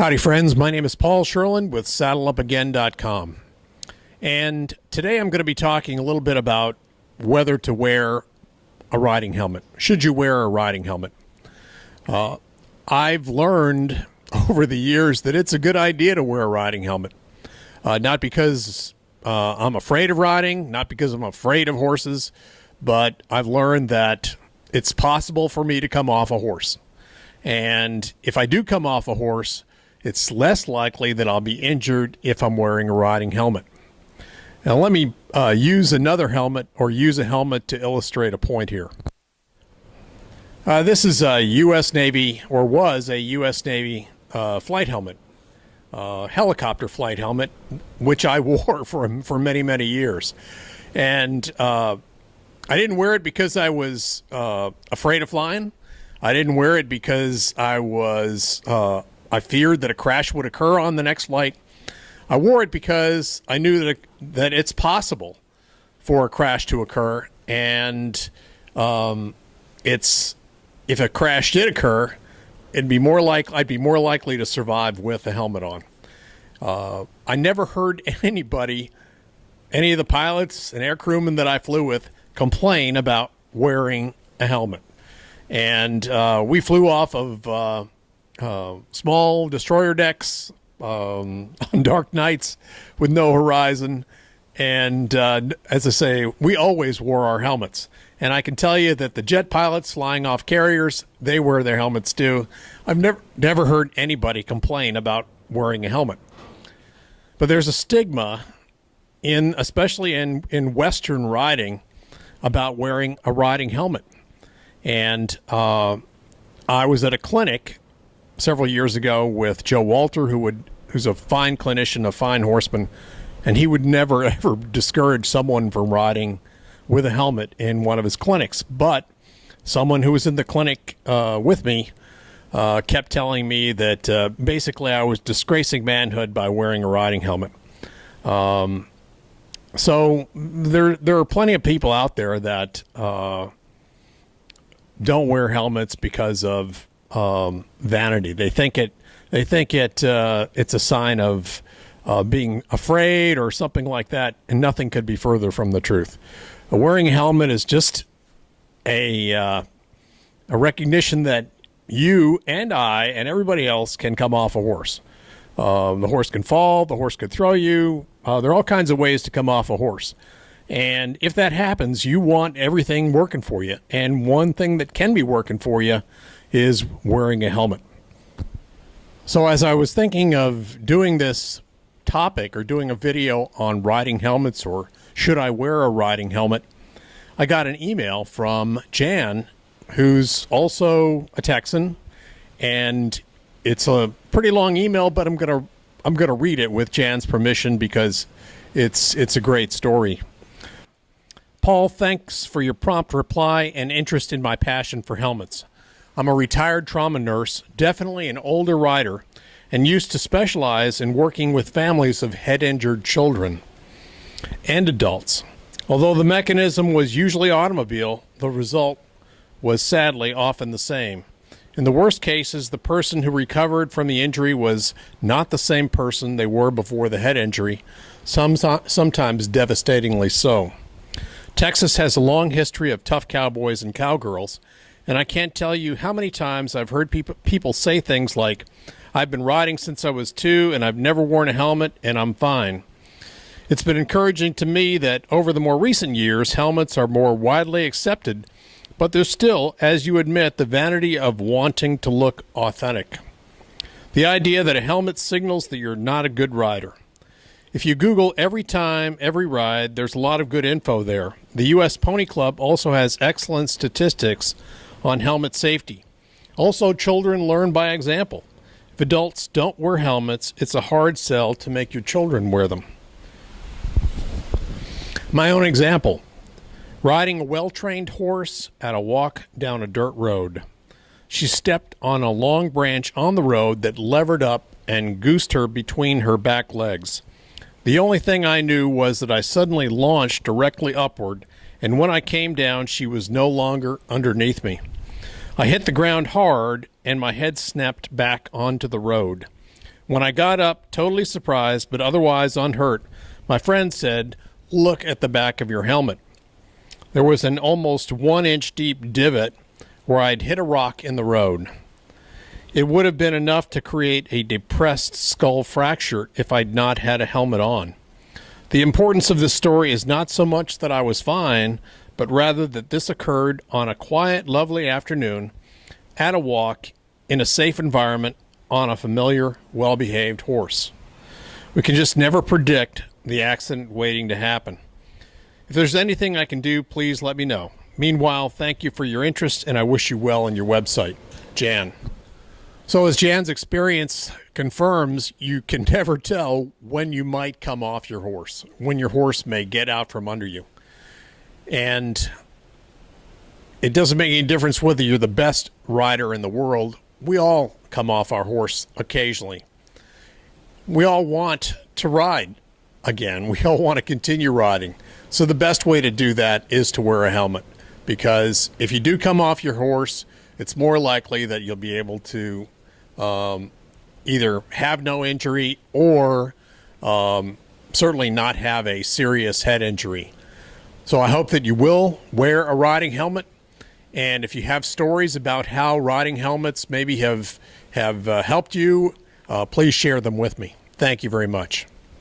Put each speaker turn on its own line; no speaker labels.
Howdy friends, my name is Paul Sherlin with SaddleUpAgain.com, and today I'm going to be talking a little bit about whether to wear a riding helmet. Should you wear a riding helmet? I've learned over the years that it's a good idea to wear a riding helmet. Not because I'm afraid of riding, not because I'm afraid of horses, but I've learned that it's possible for me to come off a horse. And if I do come off a horse, it's less likely that I'll be injured if I'm wearing a riding helmet. Now let me use another helmet, or use a helmet to illustrate a point here. This is a U.S. Navy, or was a U.S. Navy flight helmet, helicopter flight helmet, which I wore for many, many years. And I didn't wear it because I was afraid of flying. I didn't wear it because I feared that a crash would occur on the next flight. I wore it because I knew that it's possible for a crash to occur, and if a crash did occur, I'd be more likely to survive with a helmet on. I never heard any of the pilots and air crewmen that I flew with complain about wearing a helmet. And we flew off of small destroyer decks on dark nights with no horizon. And as I say, we always wore our helmets. And I can tell you that the jet pilots flying off carriers, they wear their helmets too. I've never heard anybody complain about wearing a helmet. But there's a stigma, especially in Western riding, about wearing a riding helmet. And I was at a clinic several years ago with Joe Walter, who's a fine clinician, a fine horseman, and he would never ever discourage someone from riding with a helmet in one of his clinics. But someone who was in the clinic with me kept telling me that basically I was disgracing manhood by wearing a riding helmet. So there are plenty of people out there that don't wear helmets because of vanity. They think it's a sign of being afraid or something like that, and nothing could be further from the truth. Wearing a helmet is just a recognition that you and I and everybody else can come off a horse. The horse can fall, the horse could throw you. There are all kinds of ways to come off a horse. And if that happens, you want everything working for you. And one thing that can be working for you is wearing a helmet. So as I was thinking of doing this topic, or doing a video on riding helmets, or should I wear a riding helmet, I got an email from Jan, who's also a Texan, and it's a pretty long email, but I'm gonna read it with Jan's permission because it's a great story. Paul, thanks for your prompt reply and interest in my passion for helmets. I'm a retired trauma nurse, definitely an older rider, and used to specialize in working with families of head-injured children and adults. Although the mechanism was usually automobile, the result was sadly often the same. In the worst cases, the person who recovered from the injury was not the same person they were before the head injury, sometimes devastatingly so. Texas has a long history of tough cowboys and cowgirls, and I can't tell you how many times I've heard people say things like, "I've been riding since I was 2 and I've never worn a helmet and I'm fine." It's been encouraging to me that over the more recent years, helmets are more widely accepted, but there's still, as you admit, the vanity of wanting to look authentic. The idea that a helmet signals that you're not a good rider. If you Google every time, every ride, there's a lot of good info there. The U.S. Pony Club also has excellent statistics on helmet safety. Also, children learn by example. If adults don't wear helmets, it's a hard sell to make your children wear them. My own example, riding a well-trained horse at a walk down a dirt road. She stepped on a long branch on the road that levered up and goosed her between her back legs. The only thing I knew was that I suddenly launched directly upward, and when I came down, she was no longer underneath me. I hit the ground hard, and my head snapped back onto the road. When I got up, totally surprised, but otherwise unhurt, my friend said, "Look at the back of your helmet." There was an almost 1-inch deep divot where I'd hit a rock in the road. It would have been enough to create a depressed skull fracture if I'd not had a helmet on. The importance of this story is not so much that I was fine, but rather that this occurred on a quiet, lovely afternoon at a walk in a safe environment on a familiar, well-behaved horse. We can just never predict the accident waiting to happen. If there's anything I can do, please let me know. Meanwhile, thank you for your interest, and I wish you well in your website. Jan. So as Jan's experience confirms, you can never tell when you might come off your horse, when your horse may get out from under you. And it doesn't make any difference whether you're the best rider in the world. We all come off our horse occasionally. We all want to ride again. We all want to continue riding. So the best way to do that is to wear a helmet, because if you do come off your horse, it's more likely that you'll be able to either have no injury or certainly not have a serious head injury. So I hope that you will wear a riding helmet. And if you have stories about how riding helmets maybe have helped you, please share them with me. Thank you very much.